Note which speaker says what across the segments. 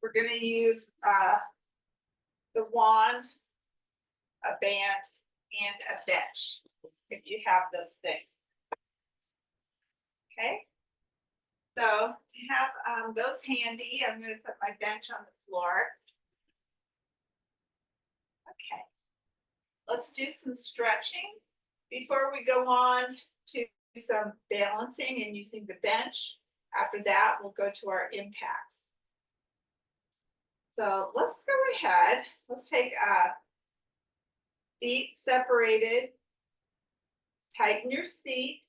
Speaker 1: we're going to use the wand, a band, and a bench, if you have those things. Okay, so to have those handy, I'm going to put my bench on the floor. Okay, let's do some stretching before we go on to some balancing and using the bench. After that, we'll go to our impacts. So let's go ahead. Let's take feet separated, tighten your seat,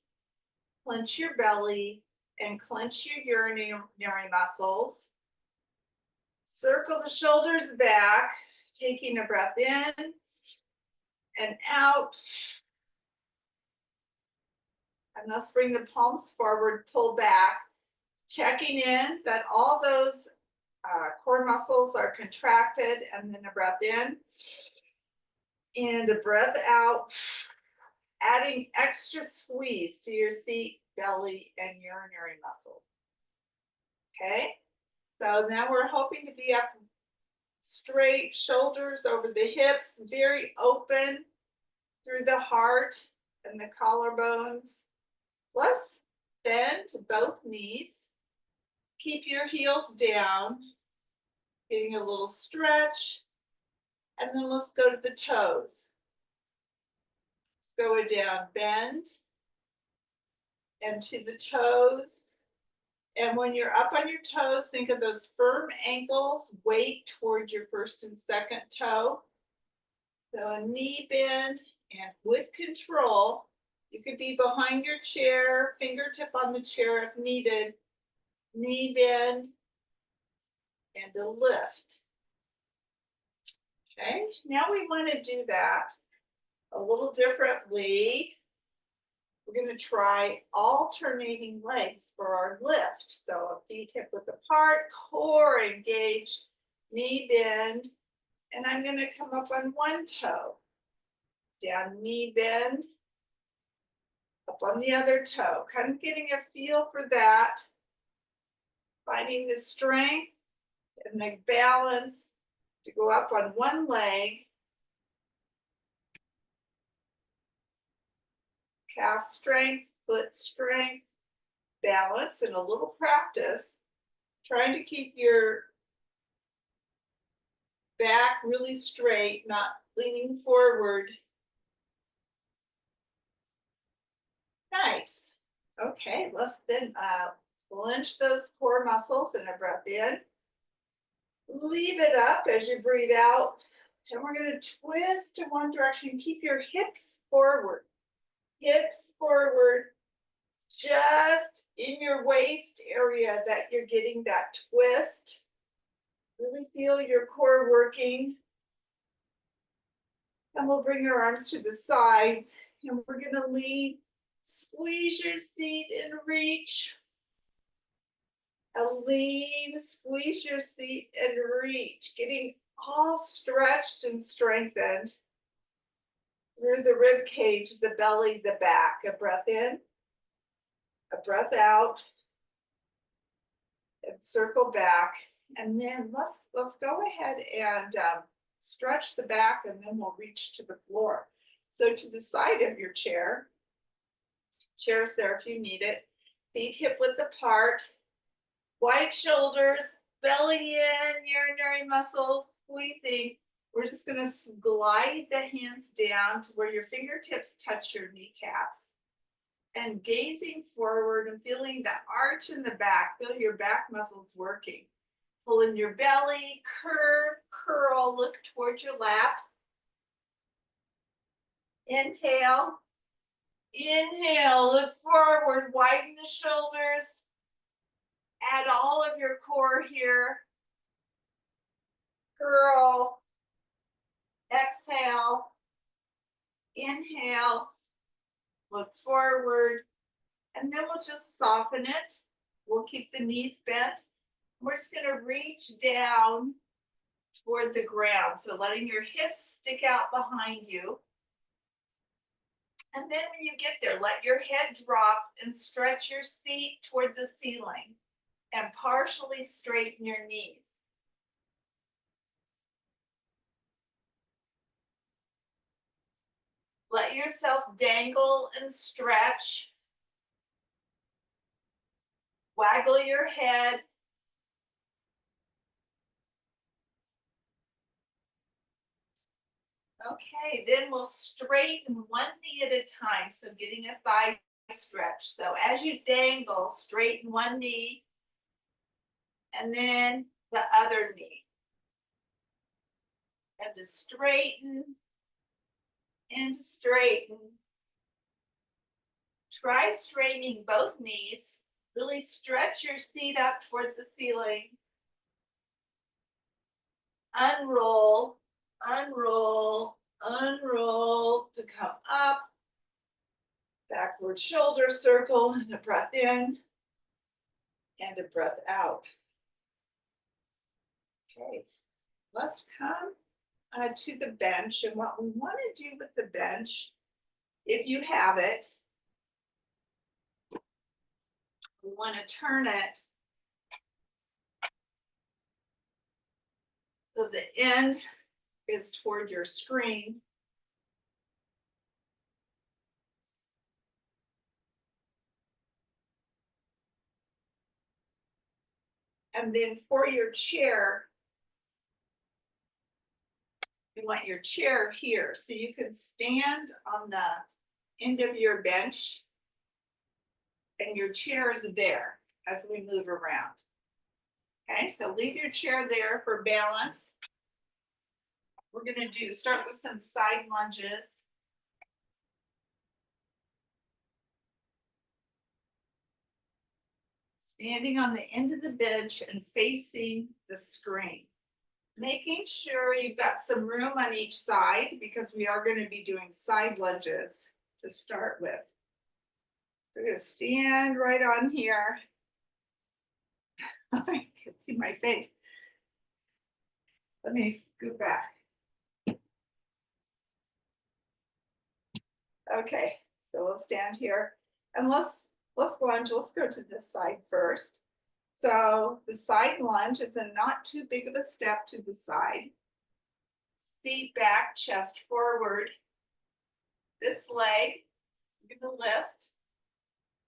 Speaker 1: clench your belly, and clench your urinary muscles. Circle the shoulders back, taking a breath in and out. And let's bring the palms forward, pull back, checking in that all those core muscles are contracted, and then a breath in and a breath out, adding extra squeeze to your seat, belly, and urinary muscles. Okay, so now we're hoping to be up straight, shoulders over the hips, very open through the heart and the collarbones. Let's bend to both knees. Keep your heels down, getting a little stretch, and then let's go to the toes. Let's go down, bend, and to the toes. And when you're up on your toes, think of those firm ankles, weight toward your first and second toe. So a knee bend, and with control, you could be behind your chair, fingertip on the chair if needed, knee bend, and a lift. Okay, now we want to do that a little differently. We're going to try alternating legs for our lift. So feet hip width apart, core engaged, knee bend, and I'm going to come up on one toe, down, knee bend, up on the other toe, kind of getting a feel for that, finding the strength and the balance to go up on one leg, calf strength, foot strength, balance, and a little practice, trying to keep your back really straight, not leaning forward. Nice. Okay, let's then clench those core muscles and a breath in. Leave it up as you breathe out. And we're going to twist in one direction. Keep your hips forward. Hips forward, just in your waist area that you're getting that twist. Really feel your core working. And we'll bring your arms to the sides. And we're going to lean. Squeeze your seat and reach. And lean, squeeze your seat and reach. Getting all stretched and strengthened through the rib cage, the belly, the back. A breath in, a breath out, and circle back. And then let's go ahead and stretch the back, and then we'll reach to the floor. So to the side of your chair, chair's there if you need it. Feet hip width apart, wide shoulders, belly in, urinary muscles squeezing. We're just going to glide the hands down to where your fingertips touch your kneecaps. And gazing forward and feeling the arch in the back. Feel your back muscles working. Pull in your belly, curve, curl, look towards your lap. Inhale. Inhale, look forward, widen the shoulders. Add all of your core here. Curl. Exhale. Inhale. Look forward. And then we'll just soften it. We'll keep the knees bent. We're just going to reach down toward the ground. So letting your hips stick out behind you. And then when you get there, let your head drop and stretch your seat toward the ceiling and partially straighten your knees. Let yourself dangle and stretch. Waggle your head. Okay, then we'll straighten one knee at a time. So getting a thigh stretch. So as you dangle, straighten one knee and then the other knee. And to straighten and to straighten. Try straightening both knees. Really stretch your seat up toward the ceiling. Unroll, unroll, unroll to come up. Backward shoulder circle and a breath in and a breath out. Okay, let's come to the bench. And what we want to do with the bench, if you have it, we want to turn it so the end is toward your screen. And then for your chair, you want your chair here. So you can stand on the end of your bench and your chair is there as we move around. Okay, so leave your chair there for balance. We're gonna start with some side lunges. Standing on the end of the bench and facing the screen. Making sure you've got some room on each side because we are going to be doing side lunges to start with. We're going to stand right on here. I can see my face. Let me scoot back. Okay, so we'll stand here and let's lunge. Let's go to this side first. So the side lunge is a not too big of a step to the side. Seat back, chest forward. This leg, you're gonna lift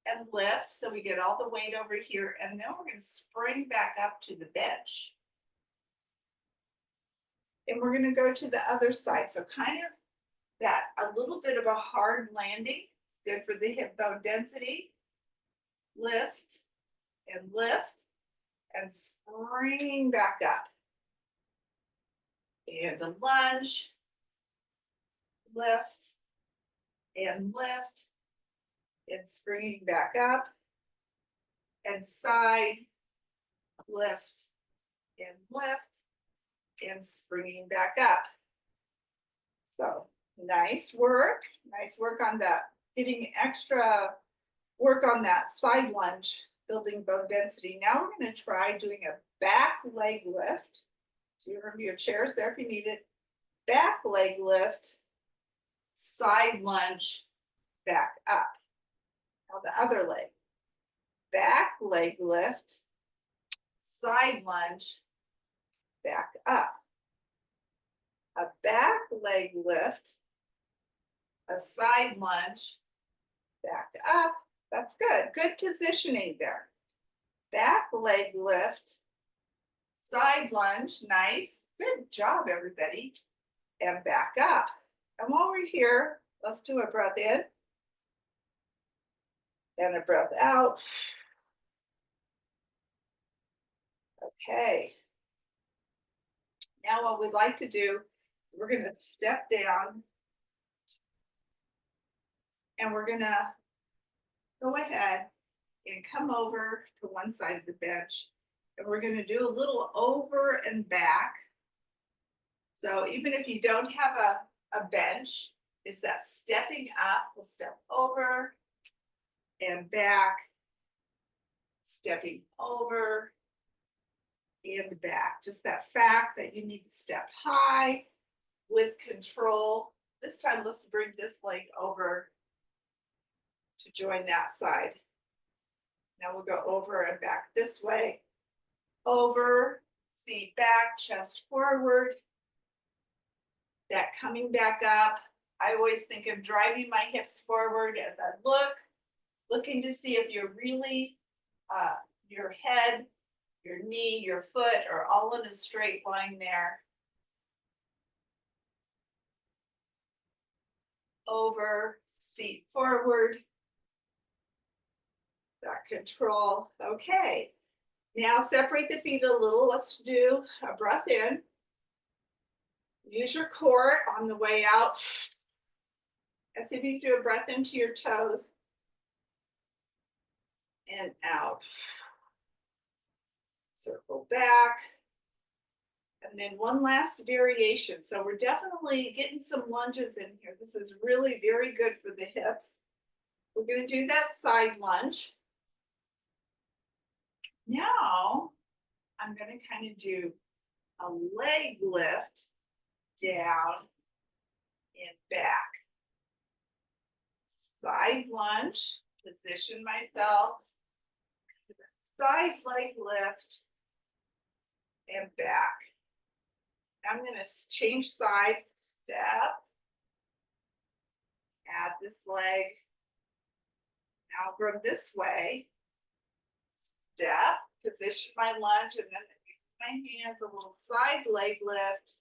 Speaker 1: and lift so we get all the weight over here, and then we're gonna spring back up to the bench. And we're gonna go to the other side. So kind of that, a little bit of a hard landing. It's good for the hip bone density. Lift and lift and springing back up. And a lunge, lift and lift and springing back up and side, lift and lift and springing back up. So nice work on that, getting extra work on that side lunge, building bone density. Now we're going to try doing a back leg lift. So you remember your chairs there if you need it. Back leg lift, side lunge, back up. Now the other leg. Back leg lift, side lunge, back up. A back leg lift, a side lunge, back up. That's good. Good positioning there. Back leg lift, side lunge, nice. Good job, everybody. And back up. And while we're here, let's do a breath in and a breath out. Okay. Now what we'd like to do, we're going to step down and we're going to go ahead and come over to one side of the bench. And we're going to do a little over and back. So even if you don't have a bench, is that stepping up, we'll step over and back, stepping over and back. Just that fact that you need to step high with control. This time, let's bring this leg over to join that side. Now we'll go over and back this way. Over, seat back, chest forward. That coming back up, I always think of driving my hips forward as I look, looking to see if you're really, your head, your knee, your foot are all in a straight line there. Over, seat forward. That control. Okay. Now separate the feet a little. Let's do a breath in. Use your core on the way out. As if you do a breath into your toes. And out. Circle back. And then one last variation. So we're definitely getting some lunges in here. This is really very good for the hips. We're going to do that side lunge. Now I'm going to kind of do a leg lift down and back. Side lunge, position myself. Side leg lift and back. I'm going to change sides, step, add this leg. Now go this way, step, position my lunge, and then use my hands, a little side leg lift.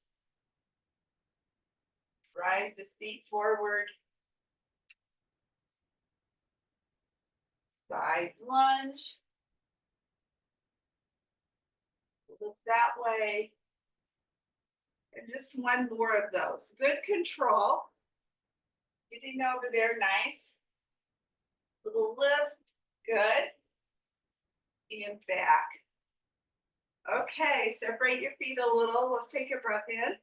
Speaker 1: Drive the seat forward. Side lunge. Lift that way. And just one more of those. Good control. Getting over there, nice. Little lift, good. And back. Okay, separate your feet a little. Let's take a breath in.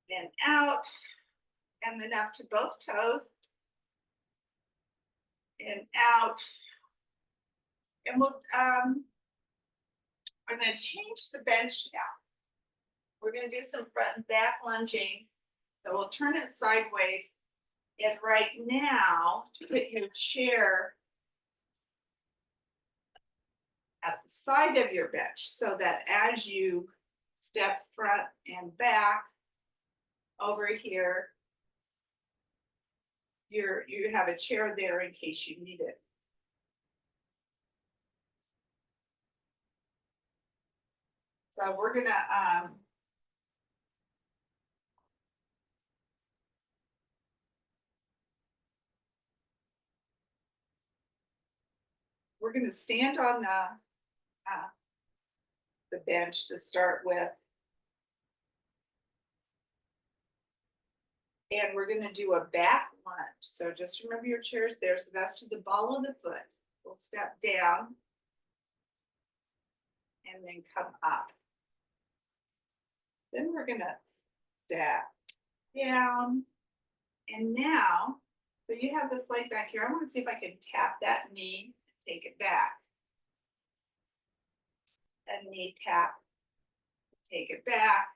Speaker 1: Then out. And then up to both toes. And out. And we'll, I'm going to change the bench now. We're going to do some front and back lunging. So we'll turn it sideways. And right now, to put your chair at the side of your bench so that as you step front and back over here, you have a chair there in case you need it. So we're gonna stand on the bench to start with. And we're going to do a back lunge. So just remember your chair's there. So that's to the ball of the foot. We'll step down and then come up. Then we're going to step down. And now, so you have this leg back here. I want to see if I can tap that knee, take it back. And knee tap, take it back.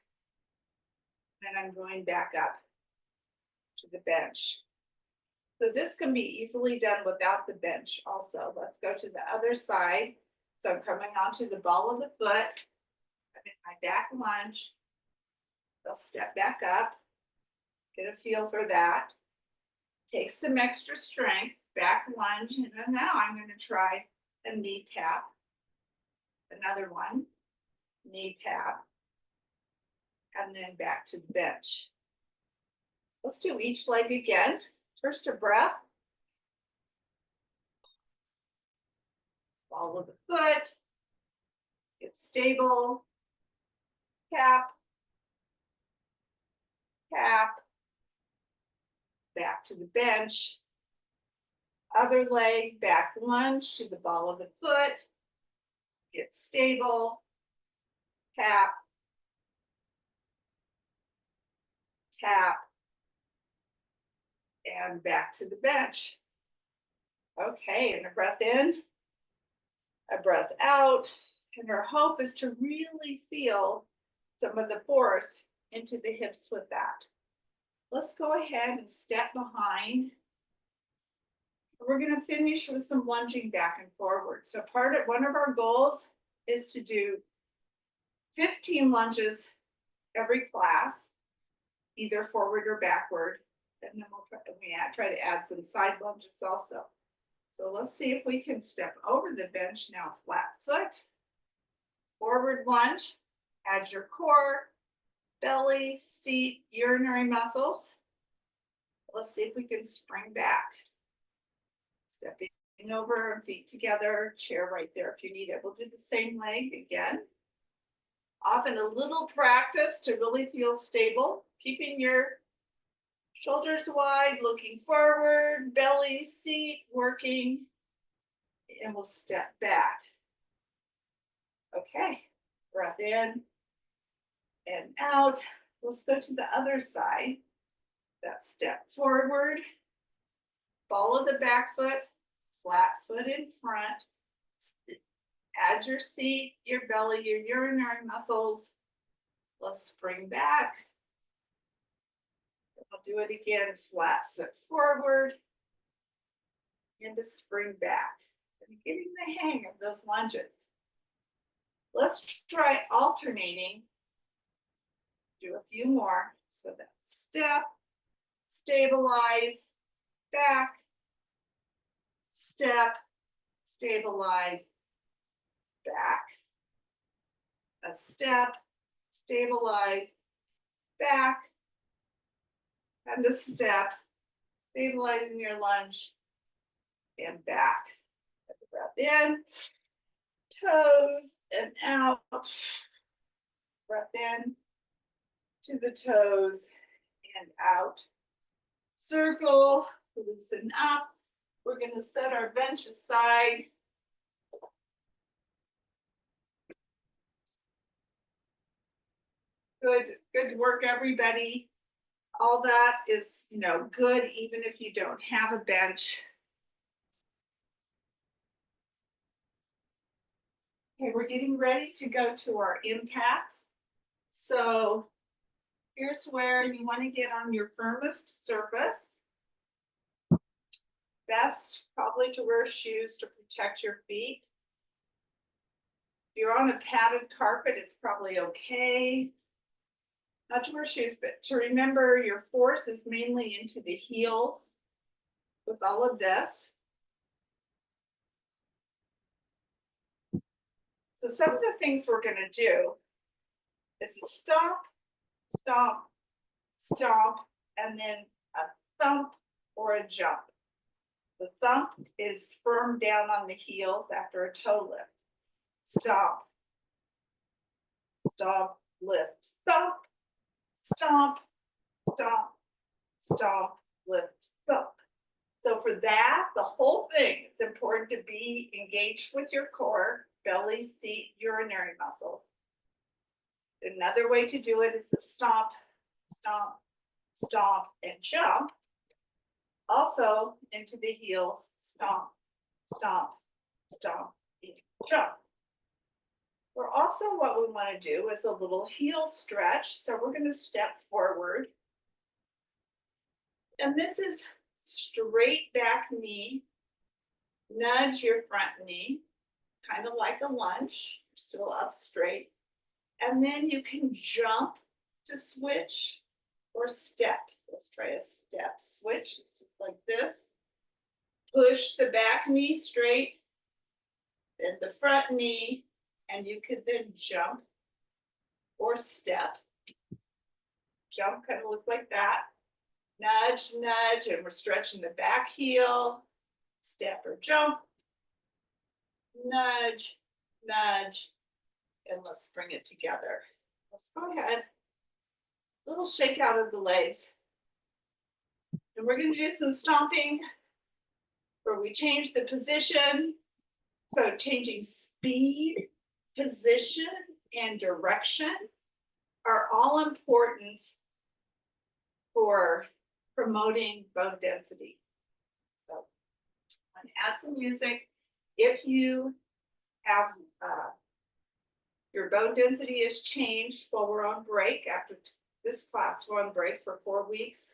Speaker 1: Then I'm going back up to the bench. So this can be easily done without the bench also. Let's go to the other side. So I'm coming onto the ball of the foot. I'm in my back lunge. I'll step back up, get a feel for that. Take some extra strength, back lunge, and then now I'm going to try a knee tap. Another one, knee tap, and then back to the bench. Let's do each leg again. First a breath. Ball of the foot. Get stable. Tap. Tap. Back to the bench. Other leg, back lunge to the ball of the foot. Get stable. Tap. Tap. And back to the bench. Okay, and a breath in, a breath out. And our hope is to really feel some of the force into the hips with that. Let's go ahead and step behind. We're going to finish with some lunging back and forward. So one of our goals is to do 15 lunges every class, either forward or backward. And then try to add some side lunges also. So let's see if we can step over the bench now, flat foot, forward lunge, add your core, belly, seat, urinary muscles. Let's see if we can spring back. Stepping over, feet together, chair right there if you need it. We'll do the same leg again. Often a little practice to really feel stable, keeping your shoulders wide, looking forward, belly, seat, working, and we'll step back. Okay, breath in and out. Let's go to the other side. That step forward, follow the back foot, flat foot in front. Add your seat, your belly, your urinary muscles. Let's spring back. We'll do it again, flat foot forward and to spring back. And getting the hang of those lunges. Let's try alternating. Do a few more. So that step, stabilize, back, step, stabilize, back. A step, stabilize, back, and a step, stabilizing your lunge, and back. Breath in, toes, and out. Breath in, to the toes, and out. Circle, loosen up. We're going to set our bench aside. Good work, everybody. All that is, good even if you don't have a bench. Okay, we're getting ready to go to our impacts. So here's where you want to get on your firmest surface. Best probably to wear shoes to protect your feet. If you're on a padded carpet, it's probably okay. Not to wear shoes, but to remember your force is mainly into the heels with all of this. So some of the things we're going to do is a stomp, stomp, stomp, and then a thump or a jump. The thump is firm down on the heels after a toe lift. Stomp, stomp, lift, thump, stomp, stomp, stomp, lift, thump. So for that, the whole thing, it's important to be engaged with your core, belly, seat, urinary muscles. Another way to do it is the stomp, stomp, stomp, and jump. Also into the heels, stomp, stomp, stomp, and jump. We're also, what we want to do is a little heel stretch. So we're going to step forward. And this is straight back knee. Nudge your front knee, kind of like a lunge, still up straight. And then you can jump to switch or step. Let's try a step switch. It's just like this. Push the back knee straight, then the front knee, and you could then jump or step. Jump kind of looks like that. Nudge, nudge, and we're stretching the back heel. Step or jump. Nudge, nudge, and let's bring it together. Let's go ahead. Little shake out of the legs. And we're going to do some stomping where we change the position. So changing speed, position, and direction are all important for promoting bone density. So I'm going to add some music. If you have your bone density is changed while we're on break, after this class, we're on break for 4 weeks.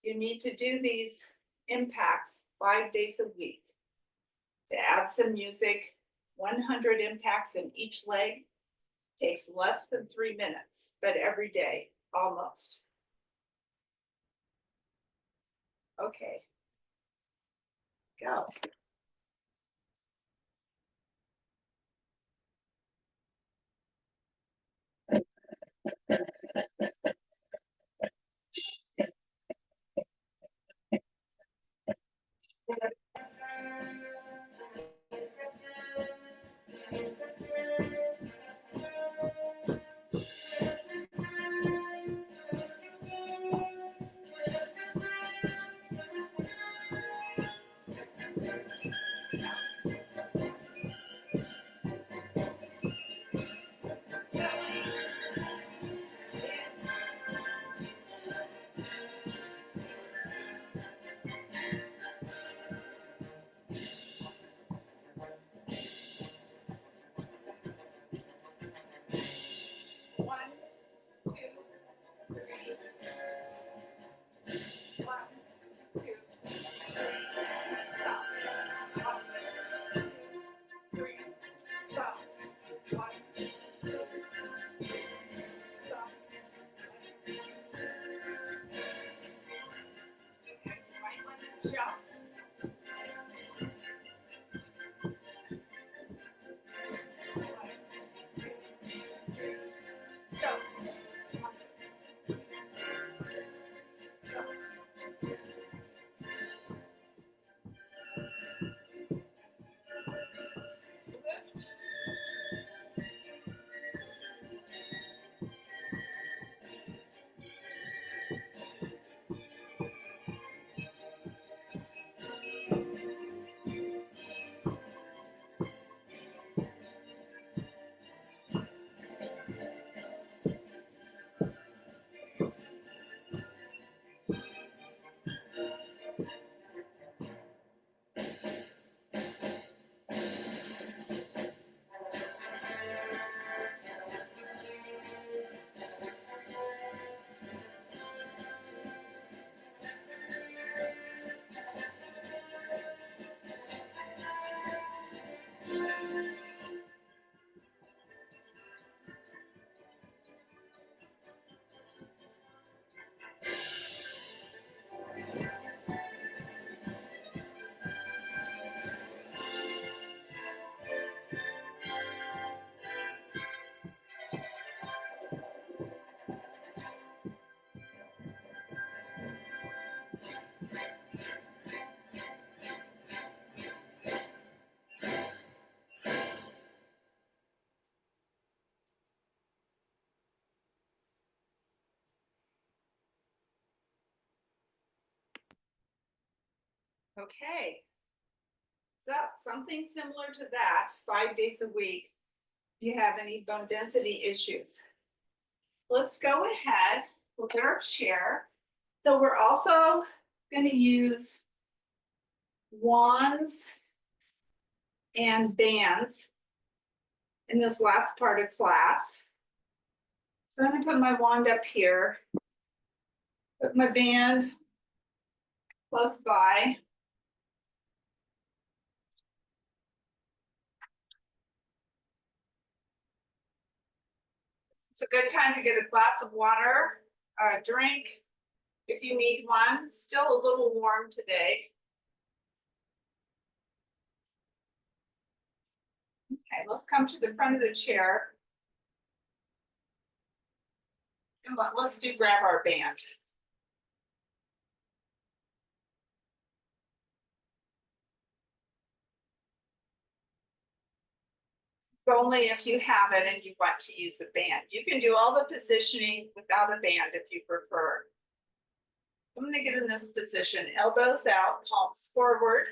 Speaker 1: You need to do these impacts 5 days a week. To add some music, 100 impacts in each leg takes less than 3 minutes, but every day, almost. Okay. Go. One, two, three. One, two, stop. One, two, three, stop. One, two, three, stop. You might want to jump. One, two, three, go. One, two, jump. Lift. Okay. So something similar to that, 5 days a week. If you have any bone density issues. Let's go ahead, we'll get our chair. So we're also going to use wands and bands in this last part of class. So I'm going to put my wand up here, put my band close by. It's a good time to get a glass of water, or a drink, if you need one. Still a little warm today. Okay, let's come to the front of the chair. And let's grab our band. Only if you have it and you want to use a band. You can do all the positioning without a band if you prefer. I'm going to get in this position, elbows out, palms forward.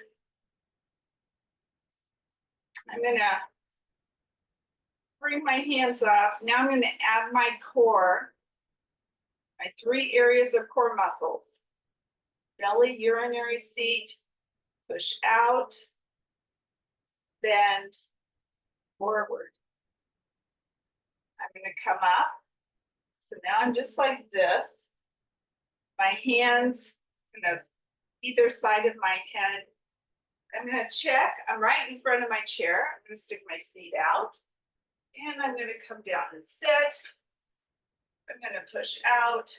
Speaker 1: I'm going to bring my hands up. Now I'm going to add my core, my 3 areas of core muscles. Belly, urinary seat, push out, bend, forward. I'm going to come up. So now I'm just like this. My hands kind of either side of my head. I'm going to check. I'm right in front of my chair. I'm going to stick my seat out. And I'm going to come down and sit. I'm going to push out,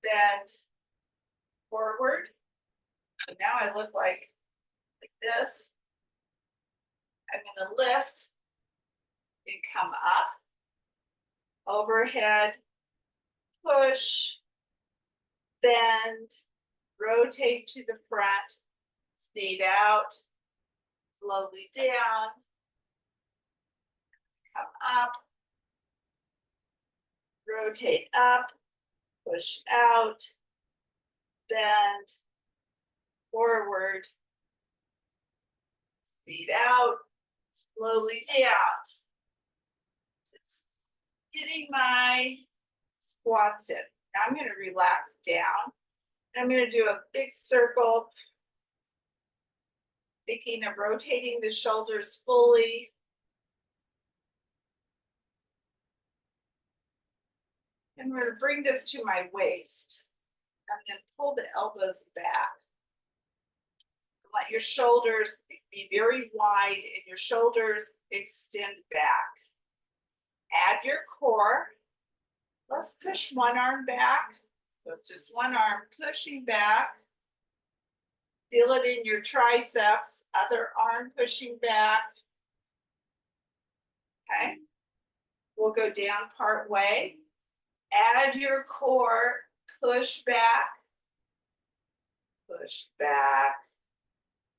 Speaker 1: bend, forward. So now I look like this. I'm gonna lift and come up, overhead, push, bend, rotate to the front, seat out, slowly down, come up, rotate up, push out, bend, forward, seat out, slowly down. Just getting my squats in. Now I'm going to relax down. I'm going to do a big circle, thinking of rotating the shoulders fully. And we're going to bring this to my waist and then pull the elbows back. Let your shoulders be very wide and your shoulders extend back. Add your core. Let's push one arm back. So it's just one arm pushing back. Feel it in your triceps, other arm pushing back. Okay. We'll go down part way. Add your core, push back, push back.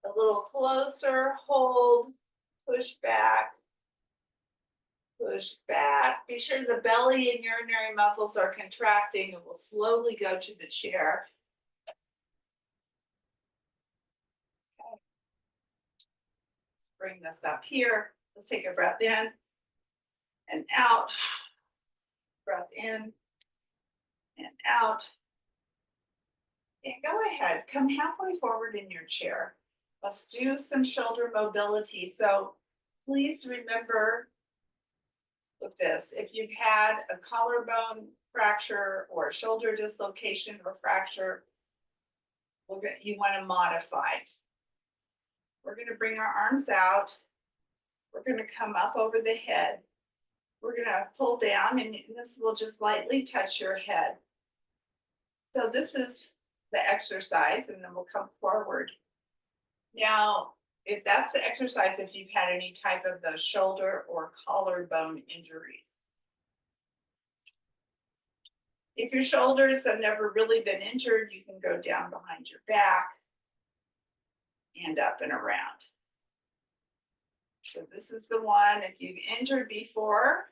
Speaker 1: A little closer, hold, push back, push back. Be sure the belly and urinary muscles are contracting, and we'll slowly go to the chair. Okay. Let's bring this up here. Let's take a breath in and out. Breath in and out. And go ahead, come halfway forward in your chair. Let's do some shoulder mobility. So please remember with this, if you've had a collarbone fracture or a shoulder dislocation or fracture, you want to modify. We're going to bring our arms out. We're going to come up over the head. We're going to pull down, and this will just lightly touch your head. So this is the exercise, and then we'll come forward. Now, if that's the exercise, if you've had any type of those shoulder or collarbone injuries. If your shoulders have never really been injured, you can go down behind your back and up and around. So this is the one, if you've injured before,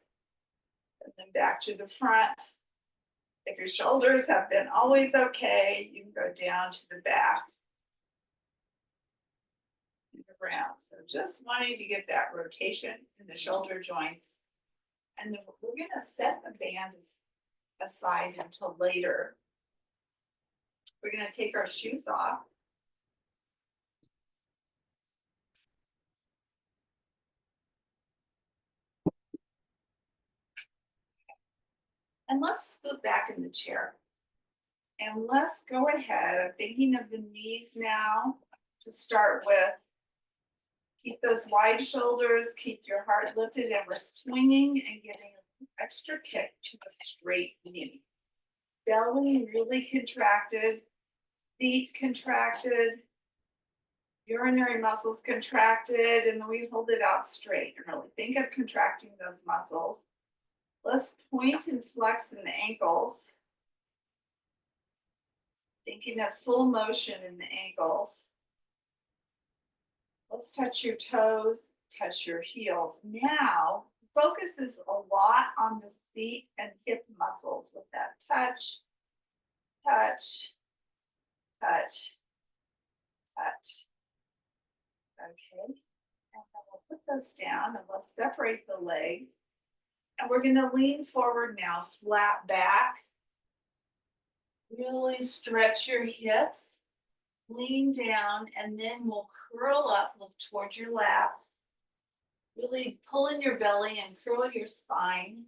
Speaker 1: and then back to the front. If your shoulders have been always okay, you can go down to the back and around. So just wanting to get that rotation in the shoulder joints. And then we're going to set the band aside until later. We're going to take our shoes off. And let's scoot back in the chair. And let's go ahead. I'm thinking of the knees now to start with. Keep those wide shoulders, keep your heart lifted, and we're swinging and getting an extra kick to the straight knee. Belly really contracted, seat contracted, urinary muscles contracted, and then we hold it out straight. And really think of contracting those muscles. Let's point and flex in the ankles. Thinking of full motion in the ankles. Let's touch your toes, touch your heels. Now, focus is a lot on the seat and hip muscles with that touch, touch, touch, touch. Okay, and then we'll put those down and let's separate the legs. And we're gonna lean forward now, flat back. Really stretch your hips, lean down, and then we'll curl up, look towards your lap. Really pull in your belly and curl your spine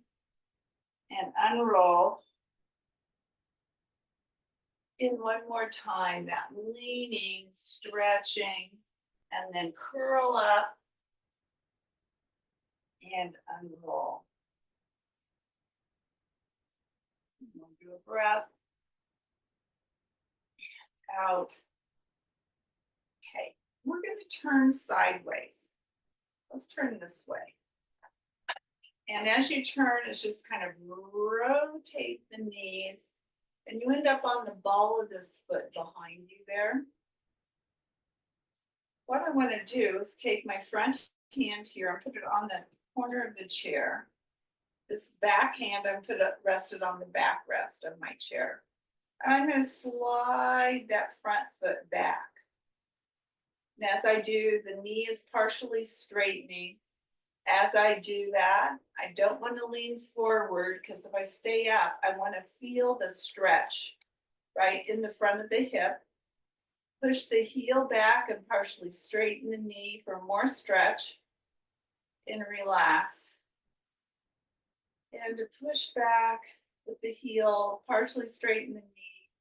Speaker 1: and unroll. And one more time, that leaning, stretching, and then curl up and unroll. We'll do a breath. Out. We're going to turn sideways. Let's turn this way. And as you turn, it's just kind of rotate the knees, and you end up on the ball of this foot behind you there. What I want to do is take my front hand here and put it on the corner of the chair. This back hand, I'm rested on the backrest of my chair. I'm going to slide that front foot back. And as I do, the knee is partially straightening. As I do that, I don't want to lean forward, because if I stay up, I want to feel the stretch right in the front of the hip. Push the heel back and partially straighten the knee for more stretch and relax. And to push back with the heel, partially straighten the knee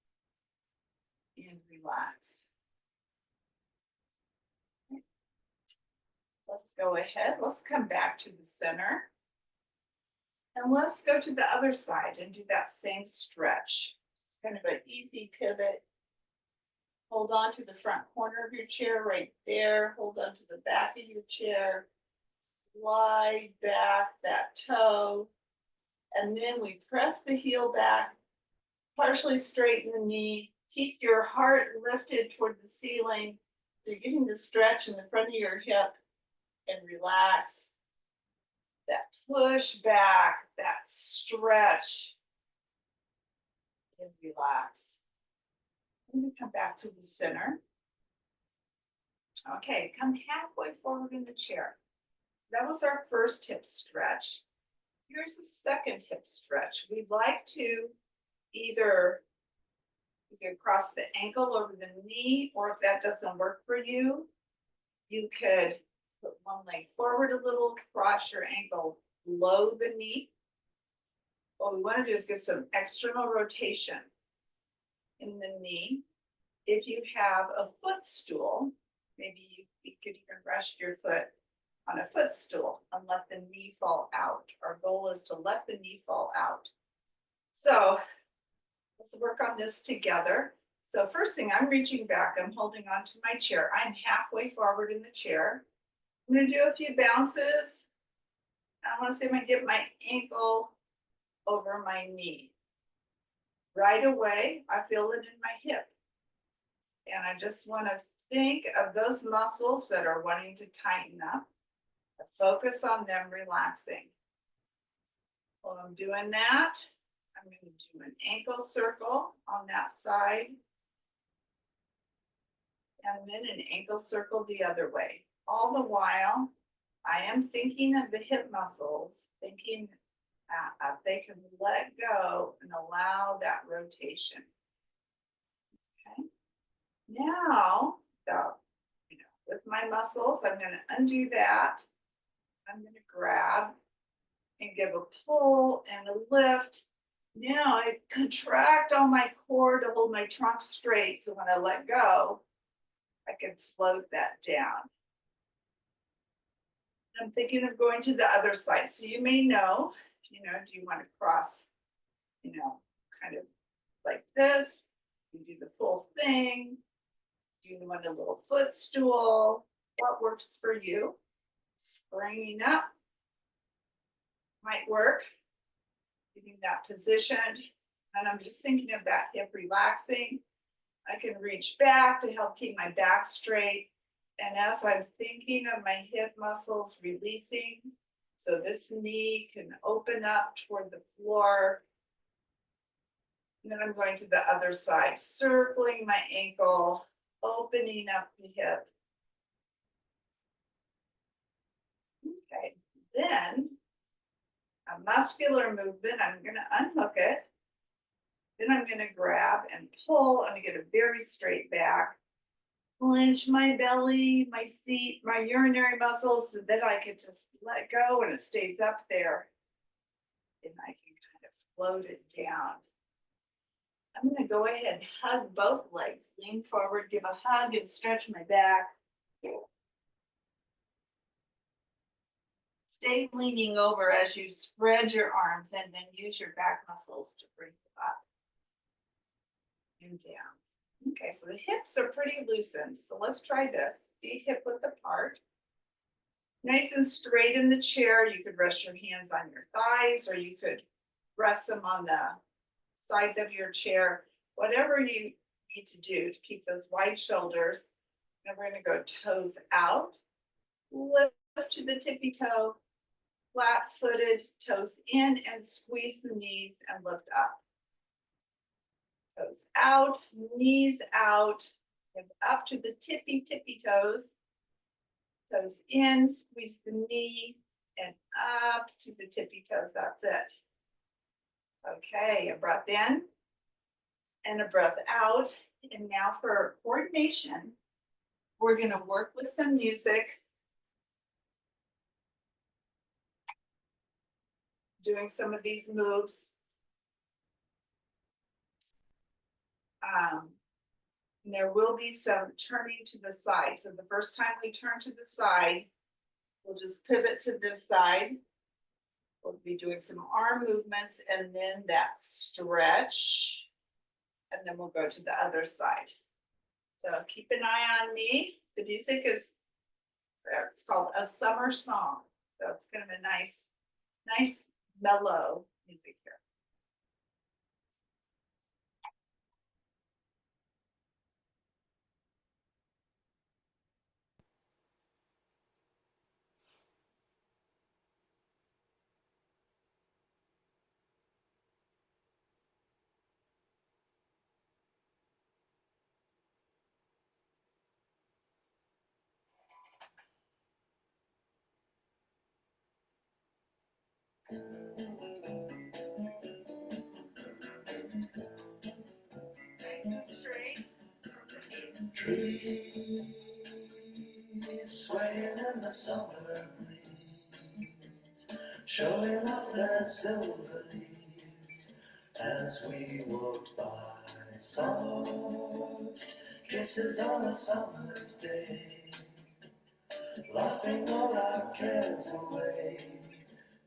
Speaker 1: and relax. Let's go ahead. Let's come back to the center. And let's go to the other side and do that same stretch. It's kind of an easy pivot. Hold on to the front corner of your chair right there. Hold on to the back of your chair. Slide back that toe. And then we press the heel back, partially straighten the knee. Keep your heart lifted toward the ceiling. So you're getting the stretch in the front of your hip, and relax. That push back, that stretch, and relax. I'm going to come back to the center. Okay, come halfway forward in the chair. That was our first hip stretch. Here's the second hip stretch. We'd like to either you can cross the ankle over the knee, or if that doesn't work for you, you could put one leg forward a little, cross your ankle below the knee. What we want to do is get some external rotation in the knee. If you have a footstool, maybe you could even rest your foot on a footstool and let the knee fall out. Our goal is to let the knee fall out. So let's work on this together. So first thing, I'm reaching back. I'm holding onto my chair. I'm halfway forward in the chair. I'm going to do a few bounces. I want to see if I get my ankle over my knee. Right away, I feel it in my hip. And I just want to think of those muscles that are wanting to tighten up. Focus on them relaxing. While I'm doing that, I'm going to do an ankle circle on that side. And then an ankle circle the other way. All the while, I am thinking of the hip muscles, thinking they can let go and allow that rotation. Okay. Now, with my muscles, I'm going to undo that. I'm going to grab and give a pull and a lift. Now I contract on my core to hold my trunk straight, so when I let go, I can float that down. I'm thinking of going to the other side. So you may know, do you want to cross, kind of like this? You do the full thing. Do you want a little footstool? What works for you? Springing up might work. Getting that positioned. And I'm just thinking of that hip relaxing. I can reach back to help keep my back straight. And as I'm thinking of my hip muscles releasing, so this knee can open up toward the floor. And then I'm going to the other side, circling my ankle, opening up the hip. Okay, then a muscular movement, I'm going to unhook it. Then I'm going to grab and pull and get a very straight back. Clench my belly, my seat, my urinary muscles, so that I can just let go and it stays up there. And I can kind of float it down. I'm going to go ahead and hug both legs. Lean forward, give a hug, and stretch my back. Stay leaning over as you spread your arms, and then use your back muscles to bring you up and down. Okay, so the hips are pretty loosened, so let's try this. Feet hip width apart. Nice and straight in the chair. You could rest your hands on your thighs, or you could rest them on the sides of your chair. Whatever you need to do to keep those wide shoulders. And we're gonna go toes out, lift to the tippy toe, flat footed, toes in, and squeeze the knees and lift up. Toes out, knees out, and up to the tippy toes. Toes in, squeeze the knee, and up to the tippy toes. That's it. Okay, a breath in and a breath out. And now for coordination, we're going to work with some music, doing some of these moves. There will be some turning to the side. So the first time we turn to the side, we'll just pivot to this side. We'll be doing some arm movements and then that stretch. And then we'll go to the other side. So keep an eye on me. The music is, it's called A Summer Song. So it's going to be nice, mellow music here. Nice and straight.
Speaker 2: Trees swaying in the summer breeze, showing off their silver leaves as we walked by. Soft kisses on a summer's day, laughing all our cares away,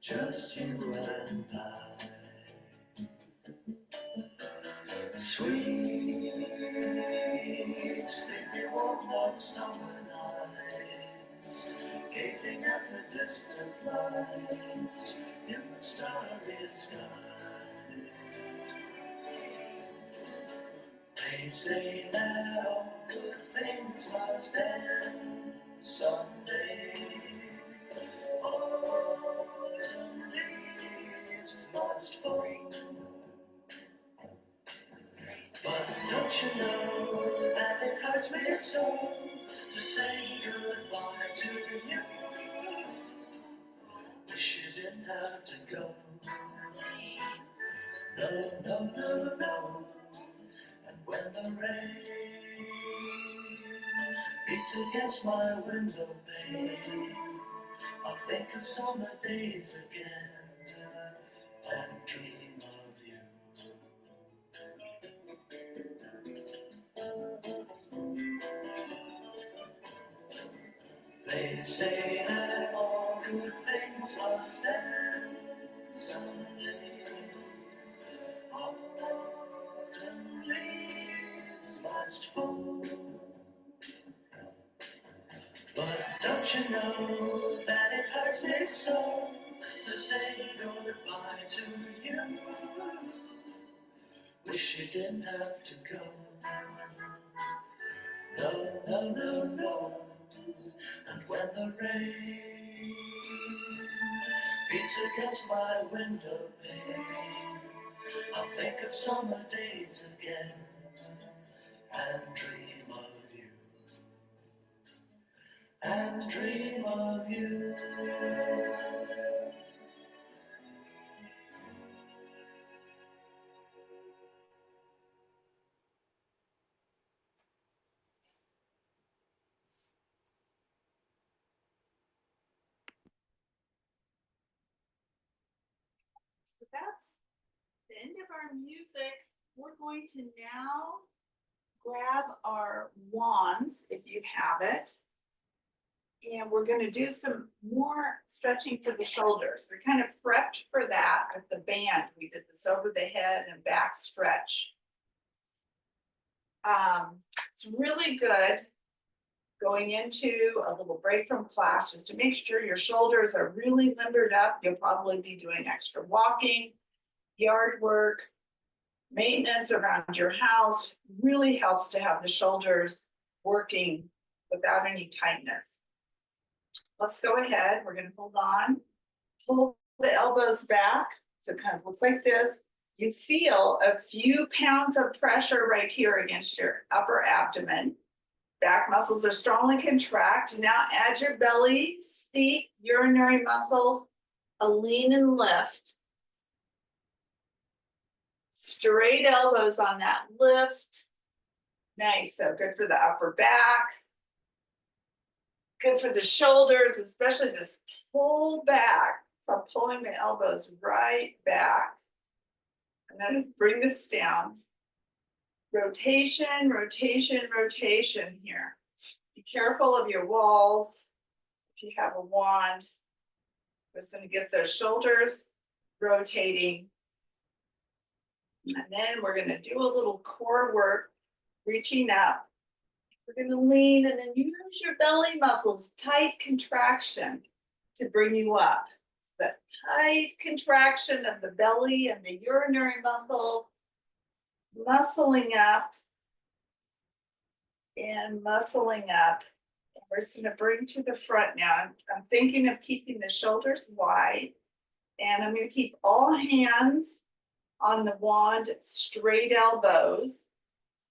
Speaker 2: just you and I. Sweet, sleepy warmth of summer nights, gazing at the distant lights in the starry sky. They say that all good things must end someday. Autumn leaves must fall. But don't you know that it hurts me so to say goodbye to you? Wish you didn't have to go. No, no, no, no. And when the rain beats against my window pane, I'll think of summer days again and dream of you. They say that all good things must end someday. Autumn leaves must fall. But don't you know that it hurts me so to say goodbye to you? Wish you didn't have to go. No, no, no, no. And when the rain beats against my window pane, I'll think of summer days again and dream of you. And dream of you.
Speaker 1: So that's the end of our music. We're going to now grab our wands, if you have it. And we're going to do some more stretching for the shoulders. We kind of prepped for that with the band. We did this over the head and back stretch. It's really good going into a little break from class, just to make sure your shoulders are really limbered up. You'll probably be doing extra walking, yard work, maintenance around your house. Really helps to have the shoulders working without any tightness. Let's go ahead. We're going to hold on, pull the elbows back. So it kind of looks like this. You feel a few pounds of pressure right here against your upper abdomen. Back muscles are strongly contract. Now add your belly, seat, urinary muscles, a lean and lift. Straight elbows on that lift. Nice, so good for the upper back. Good for the shoulders, especially this pull back. So I'm pulling my elbows right back. And then bring this down. Rotation, rotation, rotation here. Be careful of your walls. If you have a wand, it's going to get those shoulders rotating. And then we're going to do a little core work, reaching up. We're going to lean and then use your belly muscles, tight contraction to bring you up. The tight contraction of the belly and the urinary muscle, muscling up and muscling up. And we're just going to bring to the front now. I'm thinking of keeping the shoulders wide, and I'm going to keep all hands on the wand, straight elbows.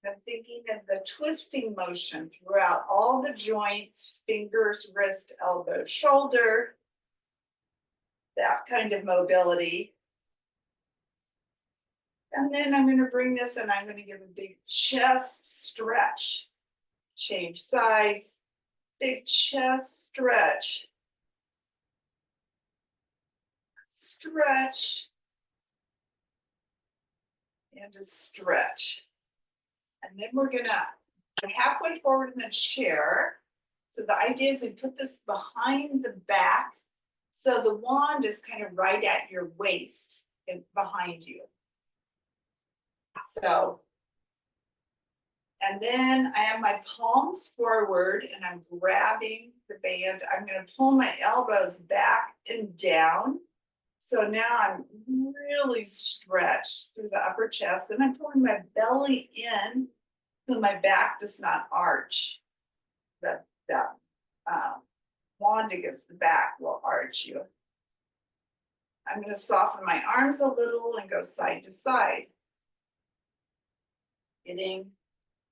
Speaker 1: I'm thinking of the twisting motion throughout all the joints, fingers, wrist, elbow, shoulder, that kind of mobility. And then I'm going to bring this and I'm going to give a big chest stretch. Change sides, big chest stretch. Stretch. And a stretch. And then we're going to go halfway forward in the chair. So the idea is we put this behind the back. So the wand is kind of right at your waist and behind you. So, and then I have my palms forward and I'm grabbing the band. I'm going to pull my elbows back and down. So now I'm really stretched through the upper chest and I'm pulling my belly in so my back does not arch. The wand against the back will arch you. I'm going to soften my arms a little and go side to side. Getting,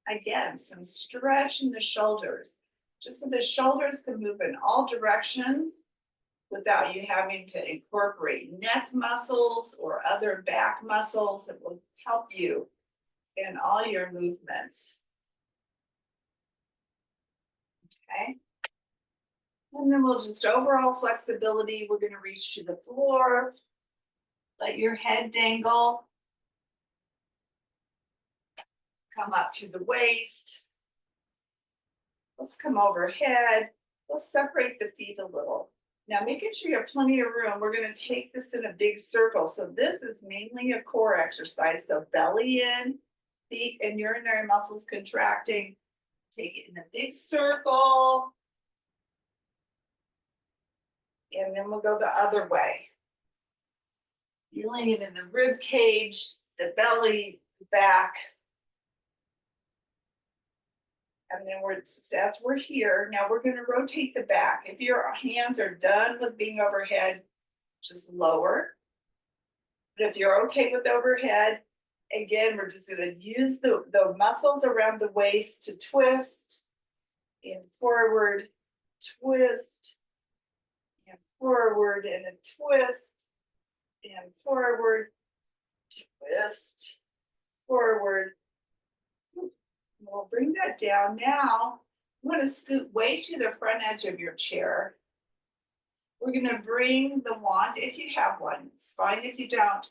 Speaker 1: again, some stretch in the shoulders, just so the shoulders can move in all directions without you having to incorporate neck muscles or other back muscles that will help you in all your movements. Okay. And then we'll just overall flexibility. We're going to reach to the floor. Let your head dangle. Come up to the waist. Let's come overhead. Let's separate the feet a little. Now, making sure you have plenty of room, we're going to take this in a big circle. So this is mainly a core exercise. So belly in, feet and urinary muscles contracting. Take it in a big circle. And then we'll go the other way. Feeling it in the rib cage, the belly, the back. And then as we're here, now we're going to rotate the back. If your hands are done with being overhead, just lower. But if you're okay with overhead, again, we're just going to use the muscles around the waist to twist and forward, twist, and forward, and a twist, and forward, twist, forward. We'll bring that down. Now, I'm going to scoot way to the front edge of your chair. We're going to bring the wand, if you have one. It's fine if you don't.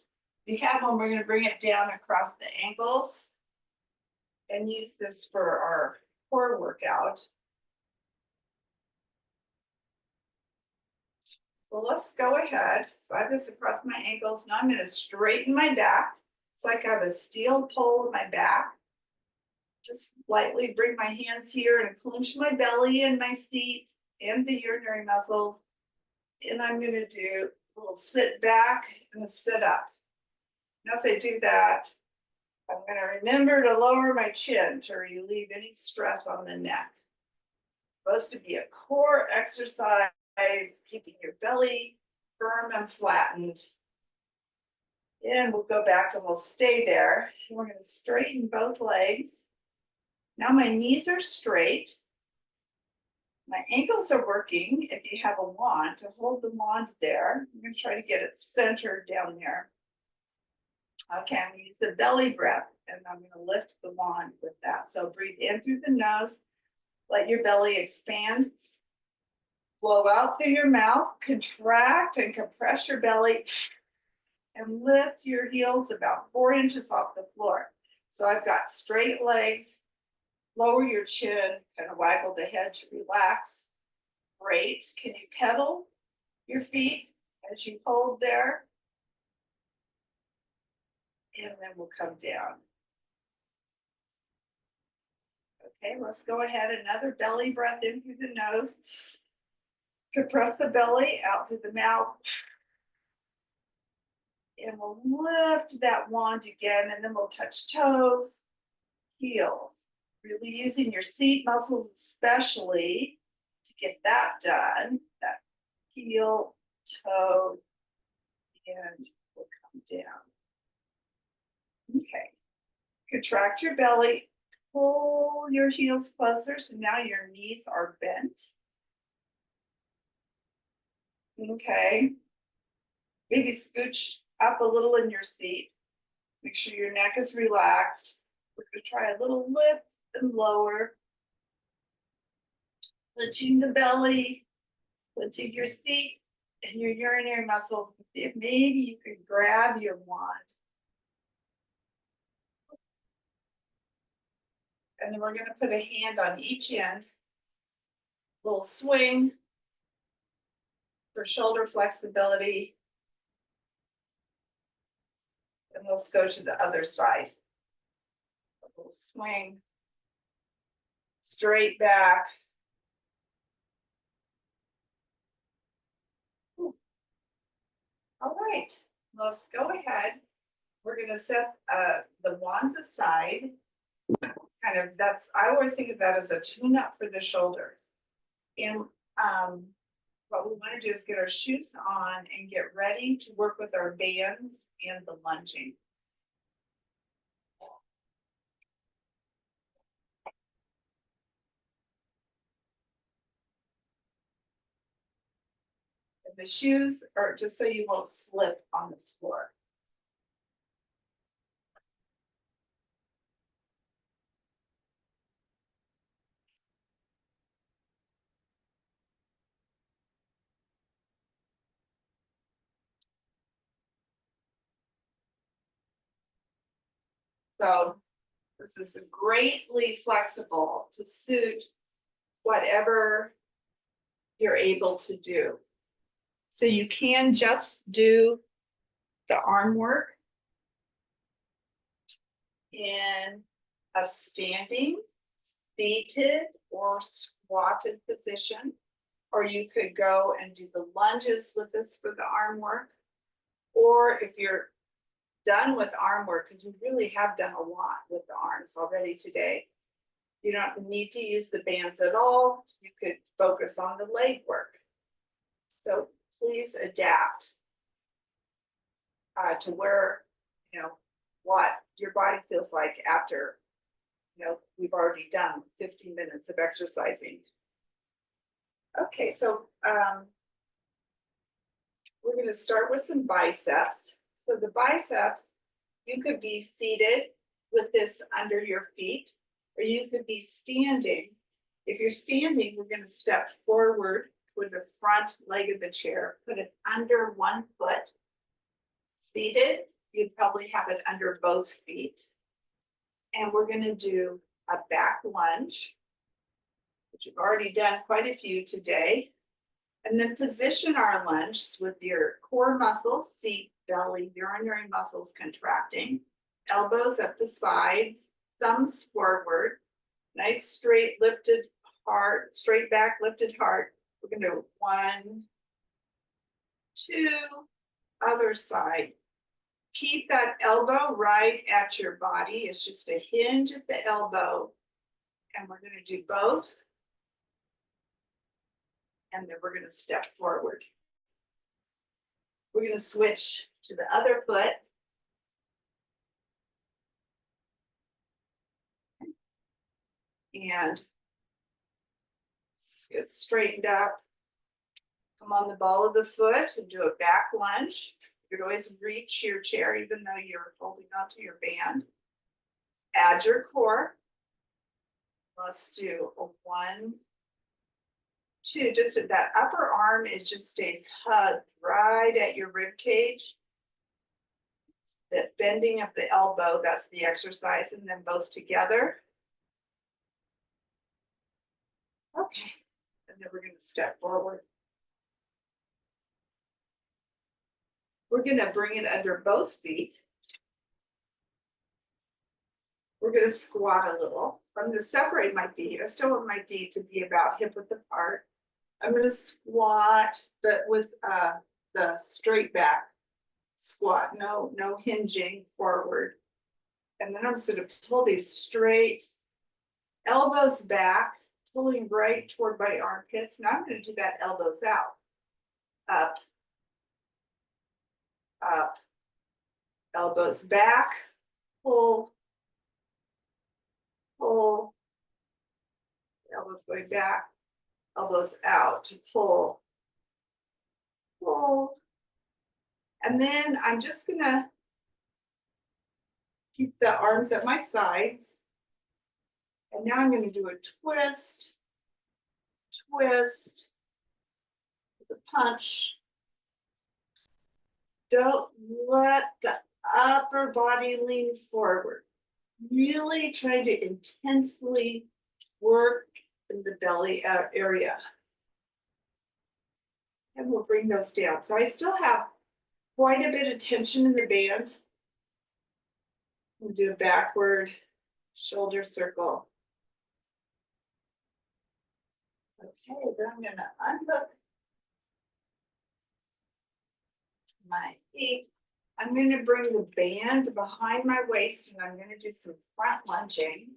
Speaker 1: If you have one, we're going to bring it down across the ankles and use this for our core workout. So let's go ahead. So I have this across my ankles. Now I'm going to straighten my back. It's like I have a steel pole in my back. Just lightly bring my hands here and clench my belly and my seat and the urinary muscles. And I'm gonna do a little sit back and a sit up. And as I do that, I'm gonna remember to lower my chin to relieve any stress on the neck. Supposed to be a core exercise, keeping your belly firm and flattened. And we'll go back and we'll stay there. And we're gonna straighten both legs. Now my knees are straight. My ankles are working. If you have a wand, to hold the wand there. I'm gonna try to get it centered down there. Okay, I'm gonna use the belly breath and I'm gonna lift the wand with that. So breathe in through the nose, let your belly expand. Blow out through your mouth, contract and compress your belly and lift your heels about 4 inches off the floor. So I've got straight legs. Lower your chin, kind of waggle the head to relax. Great. Can you pedal your feet as you hold there? And then we'll come down. Okay, let's go ahead. Another belly breath in through the nose. Compress the belly out through the mouth. And we'll lift that wand again, and then we'll touch toes, heels. Really using your seat muscles especially to get that done. That heel, toe, and we'll come down. Okay. Contract your belly, pull your heels closer so now your knees are bent. Okay. Maybe scooch up a little in your seat. Make sure your neck is relaxed. We're going to try a little lift and lower. Clenching the belly, clenching your seat and your urinary muscles. See if maybe you can grab your wand. And then we're going to put a hand on each end. Little swing for shoulder flexibility. And let's go to the other side. A little swing. Straight back. Ooh. All right, let's go ahead. We're going to set the wands aside. Kind of I always think of that as a tune up for the shoulders. And what we want to do is get our shoes on and get ready to work with our bands and the lunging. And the shoes are just so you won't slip on the floor. So this is greatly flexible to suit whatever you're able to do. So you can just do the arm work in a standing, seated, or squatted position, or you could go and do the lunges with this for the arm work. Or if you're done with arm work, because we really have done a lot with the arms already today, you don't need to use the bands at all. You could focus on the leg work. So please adapt to where, what your body feels like after, we've already done 15 minutes of exercising. Okay, so we're going to start with some biceps. So the biceps, you could be seated with this under your feet, or you could be standing. If you're standing, we're going to step forward with the front leg of the chair, put it under one foot. Seated, you'd probably have it under both feet. And we're going to do a back lunge, which you've already done quite a few today. And then position our lunge with your core muscles, seat, belly, urinary muscles contracting, elbows at the sides, thumbs forward, nice straight lifted heart, straight back lifted heart. We're gonna do 1, 2, other side. Keep that elbow right at your body. It's just a hinge at the elbow. And we're gonna do both. And then we're gonna step forward. We're gonna switch to the other foot. And get straightened up. Come on the ball of the foot and do a back lunge. You could always reach your chair even though you're holding onto your band. Add your core. Let's do a 1, 2, just that upper arm, it just stays hugged right at your rib cage. That bending of the elbow, that's the exercise, and then both together. Okay, and then we're gonna step forward. We're gonna bring it under both feet. We're gonna squat a little. I'm gonna separate my feet. I still want my feet to be about hip width apart. I'm gonna squat, but with the straight back squat, no hinging forward. And then I'm just gonna pull these straight, elbows back, pulling right toward my armpits. Now I'm gonna do that elbows out. Up, up, elbows back, pull, pull, elbows going back, elbows out to pull, pull. And then I'm just gonna keep the arms at my sides. And now I'm gonna do a twist, twist, with a punch. Don't let the upper body lean forward. Really try to intensely work in the belly area. And we'll bring those down. So I still have quite a bit of tension in the band. We'll do a backward shoulder circle. Okay, then I'm gonna unhook my feet. I'm gonna bring the band behind my waist and I'm gonna do some front lunging.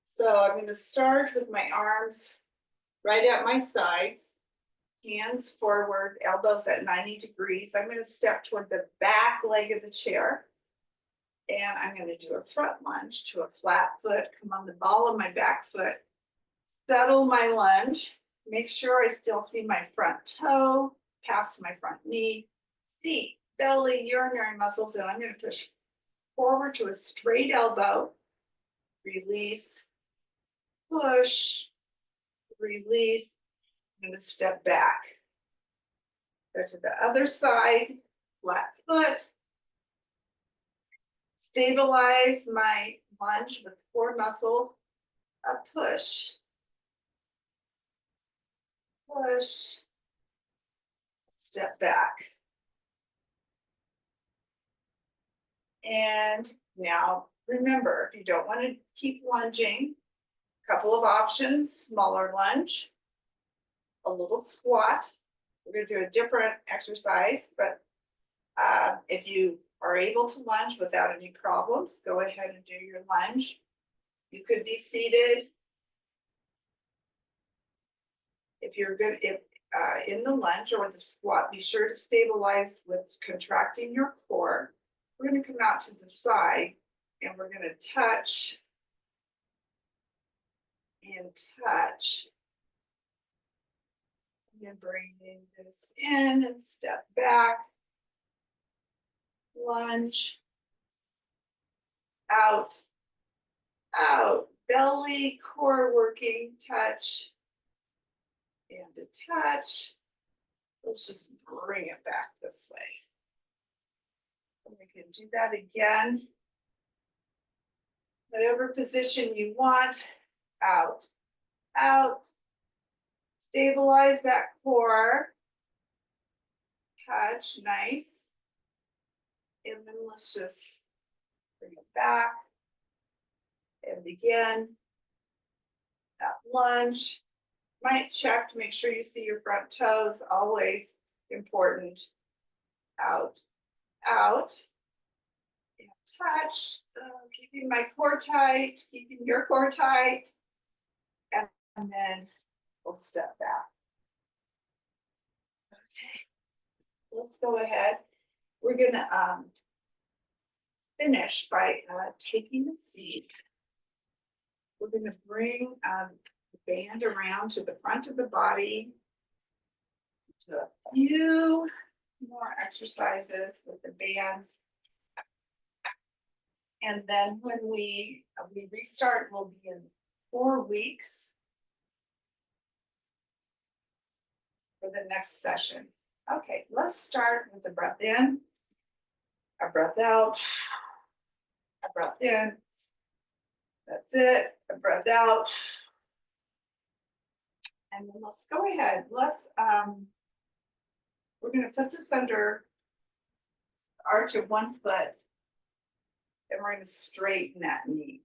Speaker 1: So I'm gonna start with my arms right at my sides, hands forward, elbows at 90 degrees. I'm gonna step toward the back leg of the chair. And I'm gonna do a front lunge to a flat foot, come on the ball of my back foot, settle my lunge, make sure I still see my front toe, past my front knee, seat, belly, urinary muscles, and I'm gonna push forward to a straight elbow, release, push, release, I'm gonna step back. Go to the other side, flat foot, stabilize my lunge with core muscles, a push, push, step back. And now remember, if you don't want to keep lunging, a couple of options: smaller lunge, a little squat. We're going to do a different exercise, but if you are able to lunge without any problems, go ahead and do your lunge. You could be seated. If you're good, if in the lunge or the squat, be sure to stabilize with contracting your core. We're going to come out to the side and we're going to touch and touch. And then bringing this in and step back. Lunge. Out. Out. Belly, core working, touch. And a touch. Let's just bring it back this way. And we can do that again. Whatever position you want. Out. Out. Stabilize that core. Touch, nice. And then let's just bring it back. And again, that lunge. Might check to make sure you see your front toes, always important. Out, out. And touch, keeping my core tight, keeping your core tight. And then we'll step back. Okay, let's go ahead. We're gonna finish by taking a seat. We're gonna bring the band around to the front of the body. To a few more exercises with the bands. And then when we restart, we'll be in 4 weeks for the next session. Okay, let's start with the breath in, a breath out, a breath in. That's it, a breath out. And then let's go ahead. We're gonna put this under the arch of one foot, and we're gonna straighten that knee.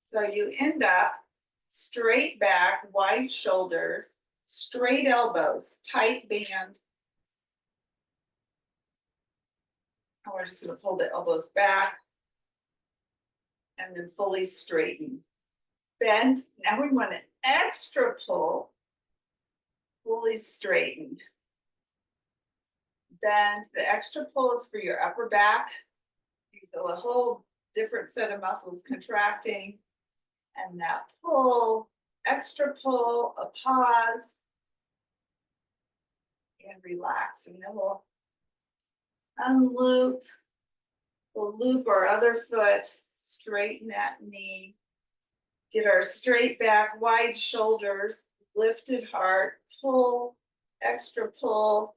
Speaker 1: So you end up straight back, wide shoulders, straight elbows, tight band. And we're just gonna pull the elbows back and then fully straighten. Bend. Now we want an extra pull, fully straightened. Bend. The extra pull is for your upper back. You feel a whole different set of muscles contracting. And that pull, extra pull, a pause, and relax. And then we'll unloop. We'll loop our other foot, straighten that knee, get our straight back, wide shoulders, lifted heart, pull, extra pull,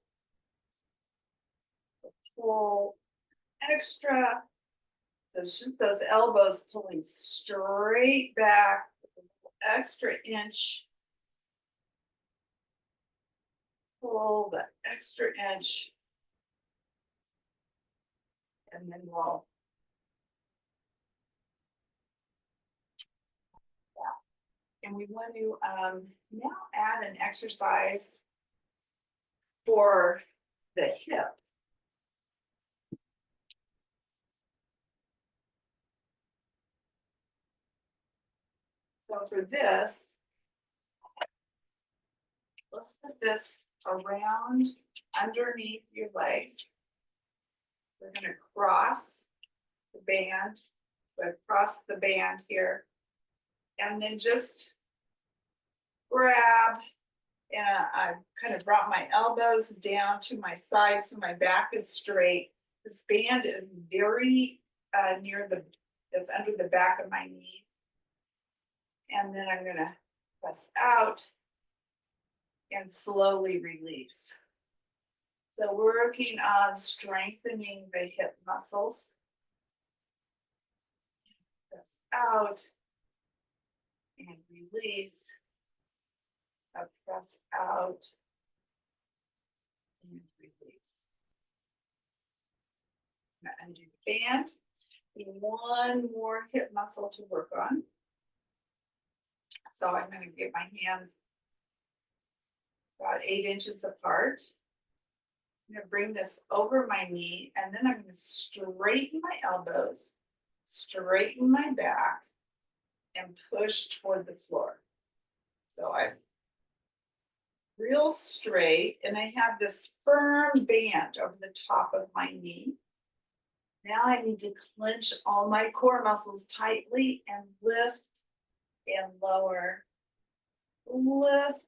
Speaker 1: pull, extra. So it's just those elbows pulling straight back, extra inch. Pull the extra inch. And then we'll. Yeah. And we want to now add an exercise for the hip. So for this, let's put this around underneath your legs. We're going to cross the band, so across the band here, and then just grab, and I kind of brought my elbows down to my side so my back is straight. This band is very it's under the back of my knee. And then I'm gonna press out and slowly release. So we're working on strengthening the hip muscles. Press out and release. Press out and release. I'm gonna undo the band. One more hip muscle to work on. So I'm going to get my hands about 8 inches apart. I'm going to bring this over my knee, and then I'm going to straighten my elbows, straighten my back, and push toward the floor. So I'm real straight, and I have this firm band over the top of my knee. Now I need to clench all my core muscles tightly and lift and lower, lift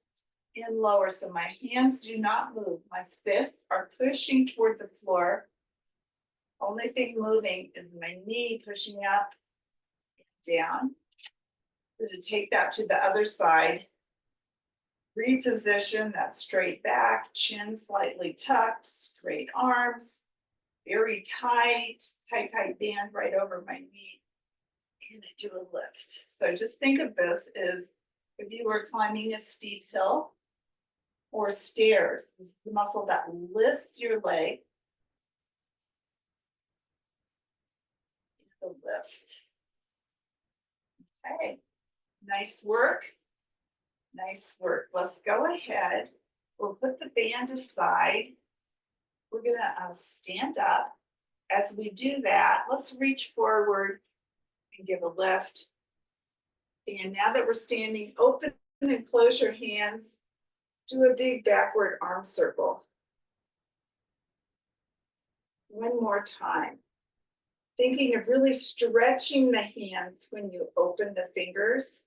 Speaker 1: and lower. So my hands do not move. My fists are pushing toward the floor. Only thing moving is my knee pushing up and down. So to take that to the other side, reposition that straight back, chin slightly tucked, straight arms, very tight, tight band right over my knee. And I do a lift. So just think of this as if you were climbing a steep hill or stairs. This is the muscle that lifts your leg the lift. Okay, nice work. Nice work. Let's go ahead. We'll put the band aside. We're gonna stand up. As we do that, let's reach forward and give a lift. And now that we're standing, open and close your hands. Do a big backward arm circle. One more time. Thinking of really stretching the hands when you open the fingers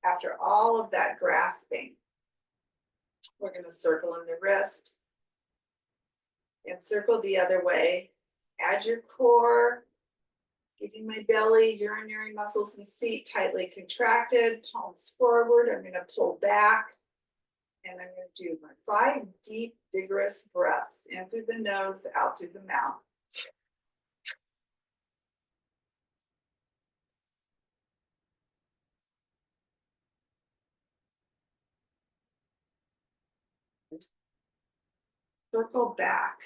Speaker 1: after all of that grasping. We're going to circle in the wrist and circle the other way. Add your core, giving my belly, urinary muscles and seat tightly contracted, palms forward. I'm going to pull back and I'm going to do my 5 deep, vigorous breaths in through the nose, out through the mouth. Circle back.